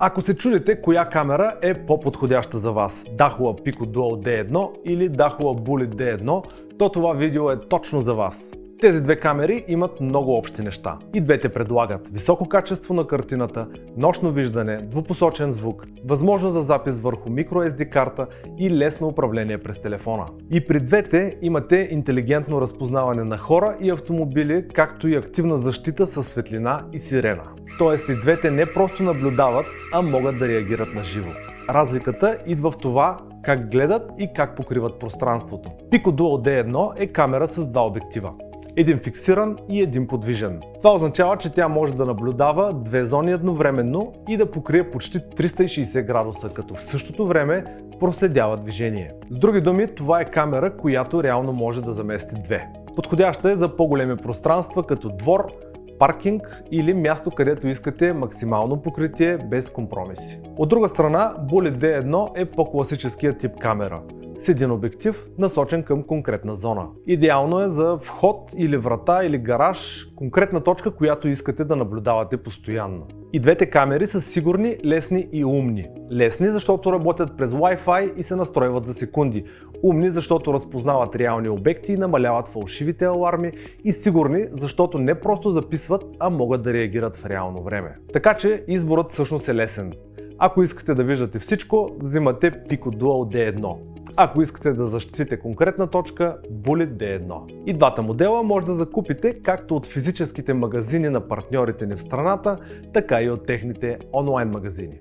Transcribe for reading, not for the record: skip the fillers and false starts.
Ако се чудите коя камера е по-подходяща за вас, Dahua Pico Dual D1 или Dahua Bullet D1, то това видео е точно за вас. Тези две камери имат много общи неща. И двете предлагат високо качество на картината, нощно виждане, двупосочен звук, възможност за запис върху microSD карта и лесно управление през телефона. И при двете имате интелигентно разпознаване на хора и автомобили, както и активна защита със светлина и сирена. Тоест и двете не просто наблюдават, а могат да реагират на живо. Разликата идва в това как гледат и как покриват пространството. Pico Dual D1 е камера с два обектива. Един фиксиран и един подвижен. Това означава, че тя може да наблюдава две зони едновременно и да покрие почти 360 градуса, като в същото време проследява движение. С други думи, това е камера, която реално може да замести две. Подходяща е за по-големи пространства, като двор, паркинг или място, където искате максимално покритие без компромиси. От друга страна, Bullet D1 е по-класическият тип камера, с един обектив, насочен към конкретна зона. Идеално е за вход или врата или гараж, конкретна точка, която искате да наблюдавате постоянно. И двете камери са сигурни, лесни и умни. Лесни, защото работят през Wi-Fi и се настройват за секунди. Умни, защото разпознават реални обекти и намаляват фалшивите аларми. И сигурни, защото не просто записват, а могат да реагират в реално време. Така че изборът всъщност е лесен. Ако искате да виждате всичко, взимате Pico Dual D1. Ако искате да защитите конкретна точка, Bullet D1. И двата модела може да закупите както от физическите магазини на партньорите ни в страната, така и от техните онлайн магазини.